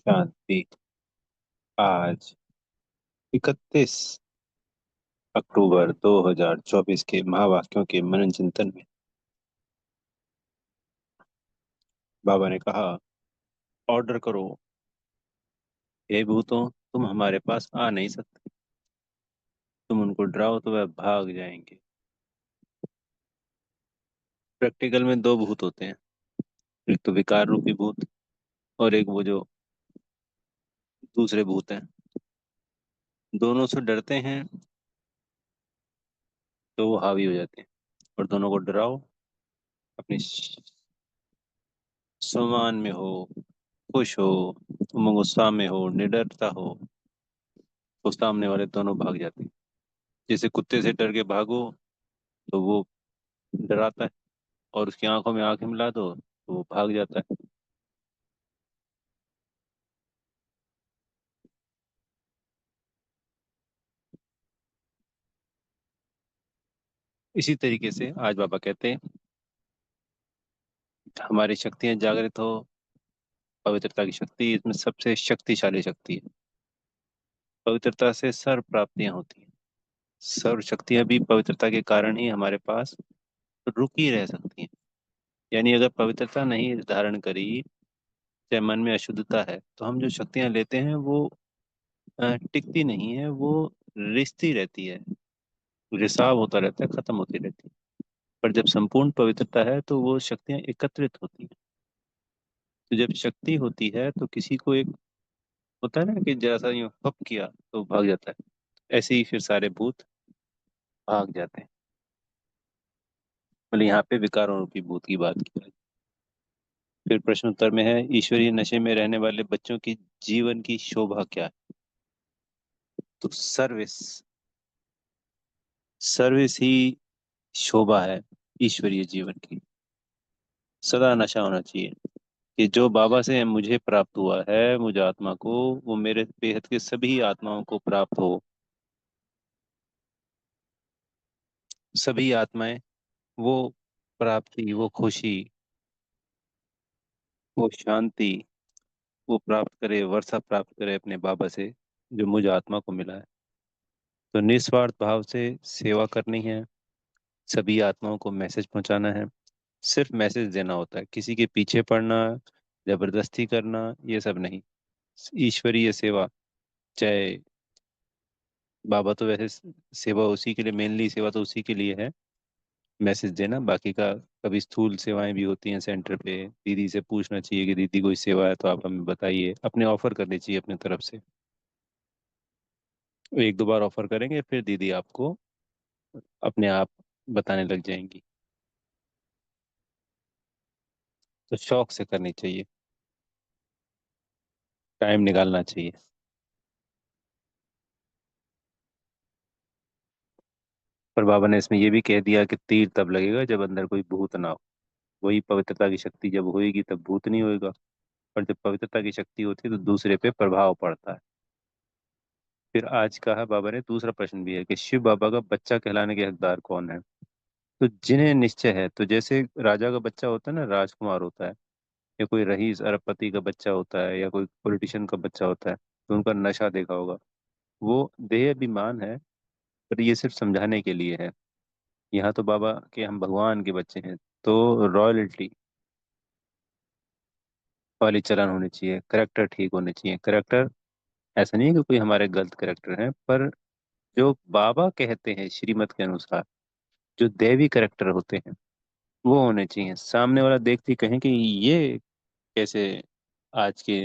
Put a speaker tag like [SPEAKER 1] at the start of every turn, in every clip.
[SPEAKER 1] शांति। आज 31 अक्टूबर 2024 के महावाक्यों के मनन चिंतन में बाबा ने कहा, ऑर्डर करो। हे भूतों, तुम हमारे पास आ नहीं सकते। तुम उनको डराओ तो वह भाग जाएंगे। प्रैक्टिकल में दो भूत होते हैं, एक तो विकार रूपी भूत और एक वो जो दूसरे भूत हैं। दोनों से डरते हैं तो वो हावी हो जाते हैं, और दोनों को डराओ, अपनी सम्मान में हो, खुश हो, उमंग उत्साह में हो, निडरता हो, तो सामने वाले दोनों भाग जाते हैं। जैसे कुत्ते से डर के भागो तो वो डराता है, और उसकी आंखों में आंखें मिला दो तो वो भाग जाता है। इसी तरीके से आज बाबा कहते हैं, हमारी शक्तियां जागृत हो। पवित्रता की शक्ति इसमें सबसे शक्तिशाली शक्ति है। पवित्रता से सर्व प्राप्तियां होती हैं। सर्व शक्तियां भी पवित्रता के कारण ही हमारे पास रुकी रह सकती हैं। यानी अगर पवित्रता नहीं धारण करी, चाहे मन में अशुद्धता है, तो हम जो शक्तियां लेते हैं वो टिकती नहीं है, वो रिश्ती रहती है, रिसाव होता रहता है, खत्म होती रहती है। पर जब संपूर्ण पवित्रता है तो वो शक्तियां एकत्रित होती हैं। तो जब शक्ति होती है तो किसी को एक होता है ना कि जैसा यूं हप किया तो भाग जाता है, ऐसे ही फिर सारे भूत भाग जाते हैं। मतलब यहाँ पे विकारों रूपी भूत की बात की है। फिर प्रश्न उत्तर में है, ईश्वरीय नशे में रहने वाले बच्चों की जीवन की शोभा क्या है? तो सर्विस, सर्विस ही शोभा है ईश्वरीय जीवन की। सदा नशा होना चाहिए कि जो बाबा से मुझे प्राप्त हुआ है, मुझे आत्मा को, वो मेरे बेहद के सभी आत्माओं को प्राप्त हो। सभी आत्माएं वो प्राप्ति, वो खुशी, वो शांति, वो प्राप्त करे, वर्षा प्राप्त करे अपने बाबा से, जो मुझ आत्मा को मिला है। तो निस्वार्थ भाव से सेवा करनी है, सभी आत्माओं को मैसेज पहुंचाना है। सिर्फ मैसेज देना होता है, किसी के पीछे पड़ना, जबरदस्ती करना, ये सब नहीं। ईश्वरीय सेवा, चाहे बाबा तो वैसे सेवा उसी के लिए, मेनली सेवा तो उसी के लिए है, मैसेज देना। बाकी का कभी स्थूल सेवाएं भी होती हैं सेंटर पे। दीदी से पूछना चाहिए कि दीदी कोई सेवा है तो आप हमें बताइए, अपने ऑफर करनी चाहिए अपनी तरफ से। एक दो बार ऑफर करेंगे फिर दीदी आपको अपने आप बताने लग जाएंगी। तो शौक से करनी चाहिए, टाइम निकालना चाहिए। पर बाबा ने इसमें ये भी कह दिया कि तीर तब लगेगा जब अंदर कोई भूत ना हो। वही पवित्रता की शक्ति जब होएगी तब भूत नहीं होएगा। पर जब पवित्रता की शक्ति होती है तो दूसरे पे प्रभाव पड़ता है। फिर आज कहा बाबा ने, दूसरा प्रश्न भी है कि शिव बाबा का बच्चा कहलाने के हकदार कौन है? तो जिन्हें निश्चय है, तो जैसे राजा का बच्चा होता है ना, राजकुमार होता है, या कोई रईस अरबपति का बच्चा होता है, या कोई पॉलिटिशियन का बच्चा होता है, तो उनका नशा देखा होगा। वो देह अभिमान है, पर ये सिर्फ समझाने के लिए है। यहाँ तो बाबा के हम भगवान के बच्चे हैं, तो रॉयल्टी वाली चलन होनी चाहिए, करेक्टर ठीक होने चाहिए। करेक्टर ऐसा नहीं है कि कोई हमारे गलत करेक्टर हैं, पर जो बाबा कहते हैं श्रीमत के अनुसार, जो दैवी करेक्टर होते हैं वो होने चाहिए। सामने वाला देखते ही कहें कि ये कैसे आज के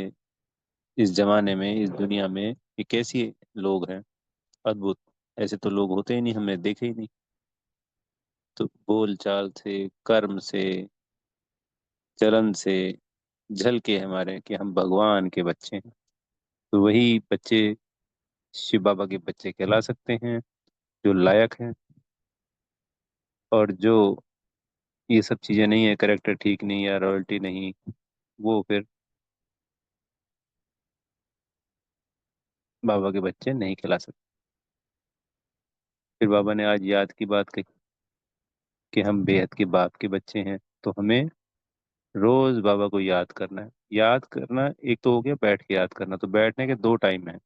[SPEAKER 1] इस जमाने में, इस दुनिया में ये कैसी लोग हैं, अद्भुत। ऐसे तो लोग होते ही नहीं, हमने देखे ही नहीं। तो बोल चाल से, कर्म से, चलन से झलके हमारे कि हम भगवान के बच्चे हैं। तो वही बच्चे शिव बाबा के बच्चे कहला सकते हैं, जो लायक हैं। और जो ये सब चीजें नहीं है, करेक्टर ठीक नहीं या रॉयल्टी नहीं, वो फिर बाबा के बच्चे नहीं खिला सकते। फिर बाबा ने आज याद की बात कही कि हम बेहद के बाप के बच्चे हैं, तो हमें रोज बाबा को याद करना है। याद करना एक तो हो गया, बैठ के याद करना, तो बैठने के दो टाइम है।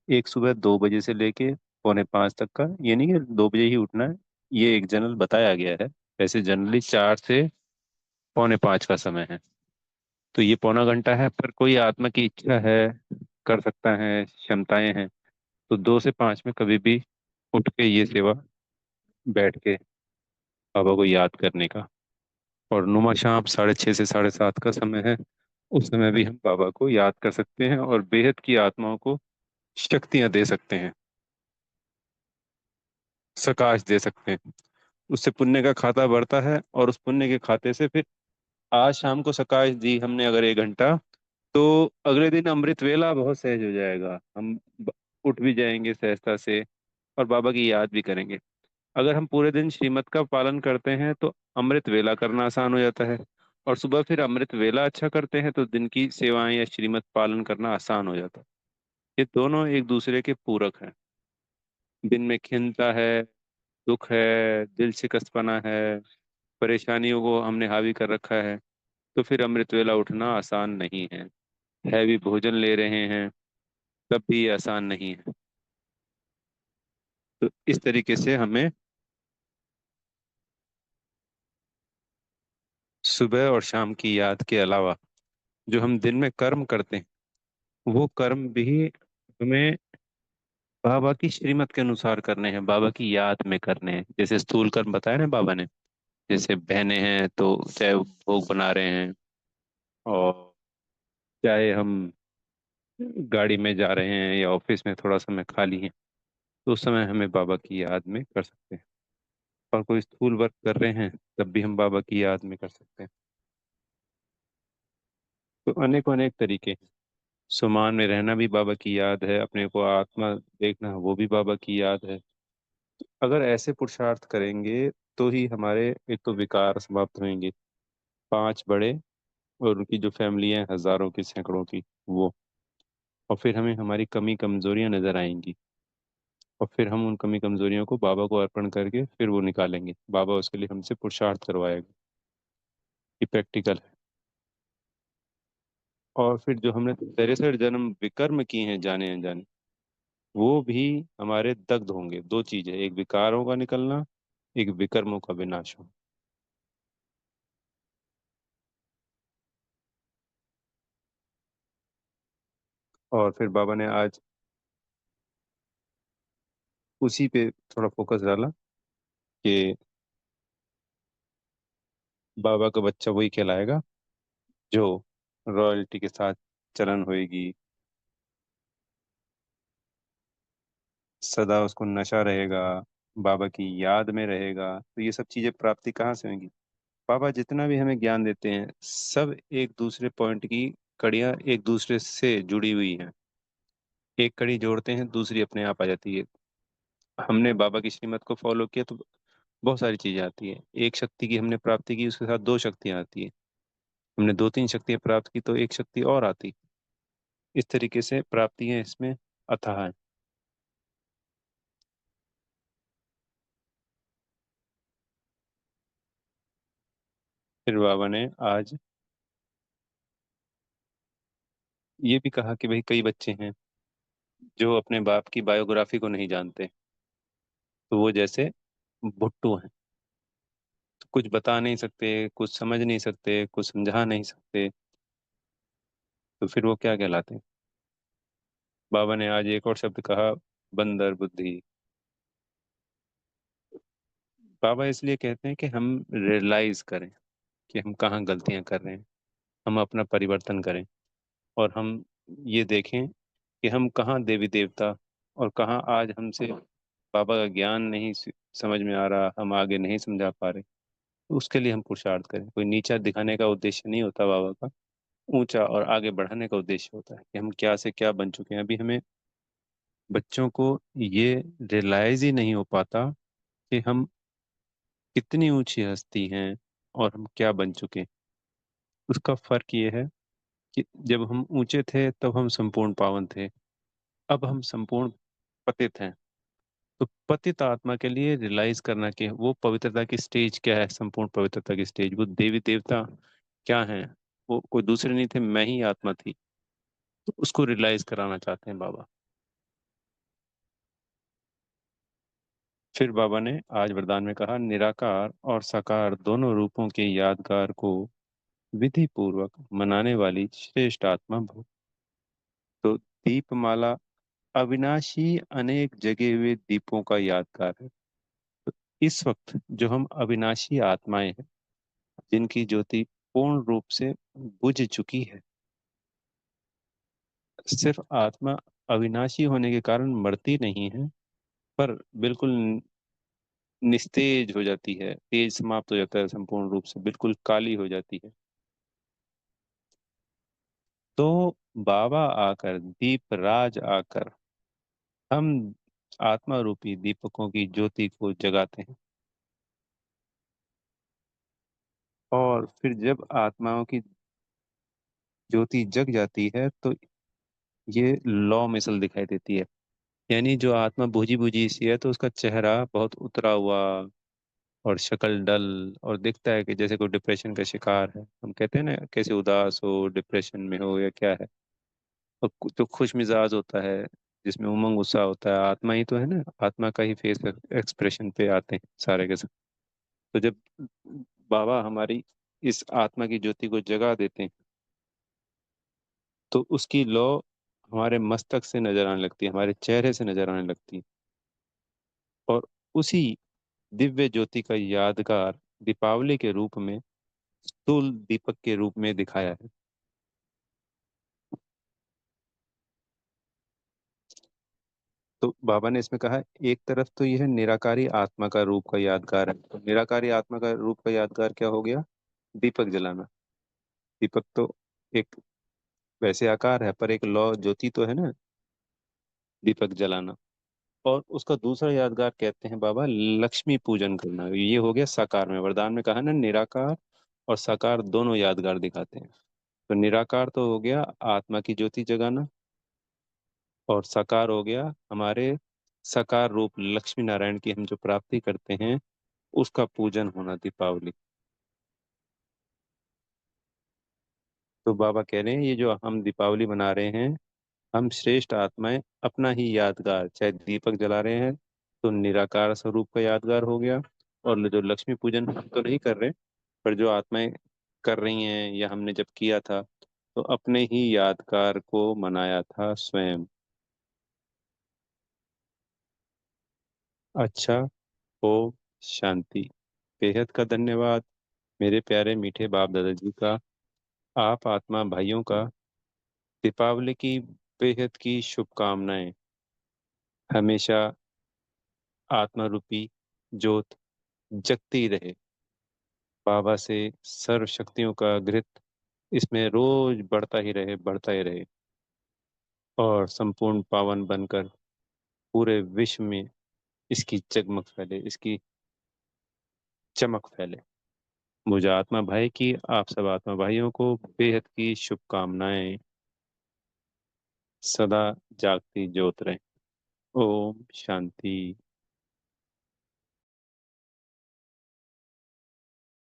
[SPEAKER 1] एक सुबह 2 बजे से लेके 4:45 तक का, ये नहीं कि 2 बजे ही उठना है, ये एक जनरल बताया गया है। वैसे जनरली 4 से 4:45 का समय है। तो ये पौना घंटा है, पर कोई आत्मा की इच्छा है, कर सकता है, क्षमताएं हैं, तो 2 से 5 में कभी भी उठ के ये सेवा, बैठ के बाबा को याद करने का। और नुमा शाम 6:30 से 7:30 का समय है। उस समय भी हम बाबा को याद कर सकते हैं और बेहद की आत्माओं को शक्तियां दे सकते हैं, सकाश दे सकते हैं। उससे पुण्य का खाता बढ़ता है, और उस पुण्य के खाते से फिर आज शाम को सकाश दी हमने अगर 1 घंटा, तो अगले दिन अमृत वेला बहुत सहज हो जाएगा। हम उठ भी जाएंगे सहजता से, और बाबा की याद भी करेंगे। अगर हम पूरे दिन श्रीमत का पालन करते हैं तो अमृत वेला करना आसान हो जाता है, और सुबह फिर अमृत वेला अच्छा करते हैं तो दिन की सेवाएं या श्रीमत पालन करना आसान हो जाता है। ये दोनों एक दूसरे के पूरक हैं। दिन में खिंता है, दुख है, दिल शिकस्तपना है, परेशानियों को हमने हावी कर रखा है, तो फिर अमृत वेला उठना आसान नहीं है। हैवी भोजन ले रहे हैं, तब भी ये आसान नहीं है। तो इस तरीके से हमें सुबह और शाम की याद के अलावा जो हम दिन में कर्म करते हैं, वो कर्म भी हमें बाबा की श्रीमत के अनुसार करने हैं, बाबा की याद में करने हैं। जैसे स्थूल कर्म बताया ना बाबा ने, जैसे बहनें हैं तो चाहे वो भोग बना रहे हैं, और चाहे हम गाड़ी में जा रहे हैं या ऑफिस में थोड़ा समय खाली है, तो उस समय हमें बाबा की याद में कर सकते हैं। और कोई स्थूल वर्क कर रहे हैं, तब भी हम बाबा की याद में कर सकते हैं। तो अनेक अनेक तरीके हैं। सुमान में रहना भी बाबा की याद है, अपने को आत्मा देखना वो भी बाबा की याद है। अगर ऐसे पुरुषार्थ करेंगे तो ही हमारे एक तो विकार समाप्त होंगे, 5 बड़े, और उनकी जो फैमिली है हजारों की सैकड़ों की, वो, और फिर हमें हमारी कमी कमजोरियां नजर आएंगी, और फिर हम उन कमी कमजोरियों को बाबा को अर्पण करके फिर वो निकालेंगे। बाबा उसके लिए हमसे पुरुषार्थ करवाएगा। ये प्रैक्टिकल है। और फिर जो हमने 63 जन्म विकर्म किए हैं जाने अनजाने, वो भी हमारे दग्ध होंगे। दो चीज है, एक विकारों का निकलना, एक विकर्मों का विनाश हो। और फिर बाबा ने आज उसी पे थोड़ा फोकस डाला कि बाबा का बच्चा वही कहलाएगा जो रॉयल्टी के साथ चलन होएगी, सदा उसको नशा रहेगा, बाबा की याद में रहेगा। तो ये सब चीजें प्राप्ति कहाँ से होंगी? बाबा जितना भी हमें ज्ञान देते हैं, सब एक दूसरे पॉइंट की कड़ियाँ एक दूसरे से जुड़ी हुई हैं। एक कड़ी जोड़ते हैं, दूसरी अपने आप आ जाती है। हमने बाबा की श्रीमत को फॉलो किया तो बहुत सारी चीजें आती हैं। एक शक्ति की हमने प्राप्ति की, उसके साथ दो शक्तियां आती हैं। हमने दो तीन शक्तियां प्राप्त की तो एक शक्ति और आती। इस तरीके से प्राप्तियां इसमें अथाह हैं। फिर बाबा ने आज ये भी कहा कि भाई कई बच्चे हैं जो अपने बाप की बायोग्राफी को नहीं जानते, तो वो जैसे भुट्टू हैं, तो कुछ बता नहीं सकते, कुछ समझ नहीं सकते, कुछ समझा नहीं सकते, तो फिर वो क्या कहलाते हैं? बाबा ने आज एक और शब्द कहा, बंदर बुद्धि। बाबा इसलिए कहते हैं कि हम रियलाइज करें कि हम कहाँ गलतियां कर रहे हैं, हम अपना परिवर्तन करें, और हम ये देखें कि हम कहाँ देवी देवता, और कहाँ आज हमसे बाबा का ज्ञान नहीं समझ में आ रहा, हम आगे नहीं समझा पा रहे। तो उसके लिए हम पुरुषार्थ करें। कोई नीचा दिखाने का उद्देश्य नहीं होता बाबा का, ऊंचा और आगे बढ़ाने का उद्देश्य होता है कि हम क्या से क्या बन चुके हैं। अभी हमें बच्चों को ये रियलाइज ही नहीं हो पाता कि हम कितनी ऊंची हस्ती हैं और हम क्या बन चुके हैं। उसका फर्क ये है कि जब हम ऊंचे थे तब हम संपूर्ण पावन थे, अब हम संपूर्ण पतित हैं। तो पतित आत्मा के लिए रियलाइज करना कि वो पवित्रता की स्टेज क्या है, संपूर्ण पवित्रता की स्टेज, वो देवी देवता क्या है, वो कोई दूसरे नहीं थे, मैं ही आत्मा थी। तो उसको रियलाइज कराना चाहते हैं बाबा। फिर बाबा ने आज वरदान में कहा, निराकार और साकार दोनों रूपों के यादगार को विधि पूर्वक मनाने वाली श्रेष्ठ आत्मा भो। तो दीपमाला अविनाशी अनेक जगे हुए दीपों का यादगार है। तो इस वक्त जो हम अविनाशी आत्माएं हैं, जिनकी ज्योति पूर्ण रूप से बुझ चुकी है। सिर्फ आत्मा अविनाशी होने के कारण मरती नहीं है, पर बिल्कुल निस्तेज हो जाती है, तेज समाप्त हो जाता है, संपूर्ण रूप से बिल्कुल काली हो जाती है। तो बाबा आकर, दीप राज आकर, हम आत्मा रूपी दीपकों की ज्योति को जगाते हैं। और फिर जब आत्माओं की ज्योति जग जाती है तो ये लौ मिसल दिखाई देती है। यानी जो आत्मा बूझी बूझी सी है, तो उसका चेहरा बहुत उतरा हुआ और शक्ल डल, और दिखता है कि जैसे कोई डिप्रेशन का शिकार है। हम कहते हैं ना, कैसे उदास हो, डिप्रेशन में हो या क्या है। और जो खुश मिजाज होता है, जिसमें उमंग उत्साह होता है, आत्मा ही तो है ना, आत्मा का ही फेस एक्सप्रेशन पे आते हैं सारे के सब। तो जब बाबा हमारी इस आत्मा की ज्योति को जगा देते हैं, तो उसकी लौ हमारे मस्तक से नजर आने लगती है, हमारे चेहरे से नजर आने लगती है। और उसी दिव्य ज्योति का यादगार दीपावली के रूप में, स्थूल दीपक के रूप में दिखाया है। तो बाबा ने इसमें कहा, एक तरफ तो यह निराकारी आत्मा का रूप का यादगार है। तो निराकारी आत्मा का रूप का यादगार क्या हो गया? दीपक जलाना। दीपक तो एक वैसे आकार है, पर एक लौ ज्योति तो है ना, दीपक जलाना। और उसका दूसरा यादगार कहते हैं बाबा, लक्ष्मी पूजन करना। ये हो गया साकार में। वरदान में कहा ना, निराकार और साकार दोनों यादगार दिखाते हैं। तो निराकार तो हो गया आत्मा की ज्योति जगाना, और साकार हो गया हमारे साकार रूप लक्ष्मी नारायण की हम जो प्राप्ति करते हैं, उसका पूजन होना, दीपावली। तो बाबा कह रहे हैं, ये जो हम दीपावली मना रहे हैं, हम श्रेष्ठ आत्माएं अपना ही यादगार, चाहे दीपक जला रहे हैं तो निराकार स्वरूप का यादगार हो गया। और जो लक्ष्मी पूजन हम तो नहीं कर रहे, पर जो आत्माएं कर रही हैं या हमने जब किया था, तो अपने ही यादगार को मनाया था स्वयं। अच्छा। ओम शांति। बेहद का धन्यवाद मेरे प्यारे मीठे बाप दादाजी का, आप आत्मा भाइयों का दीपावली की बेहद की शुभकामनाएं। हमेशा आत्मा रूपी ज्योत जगती रहे। बाबा से सर्व शक्तियों का घृत इसमें रोज बढ़ता ही रहे, बढ़ता ही रहे, और संपूर्ण पावन बनकर पूरे विश्व में इसकी जगमग फैले, इसकी चमक फैले। मुझे आत्मा भाई की, आप सब आत्मा भाइयों को बेहद की शुभकामनाएं। सदा जागती ज्योत रहे। ओम शांति।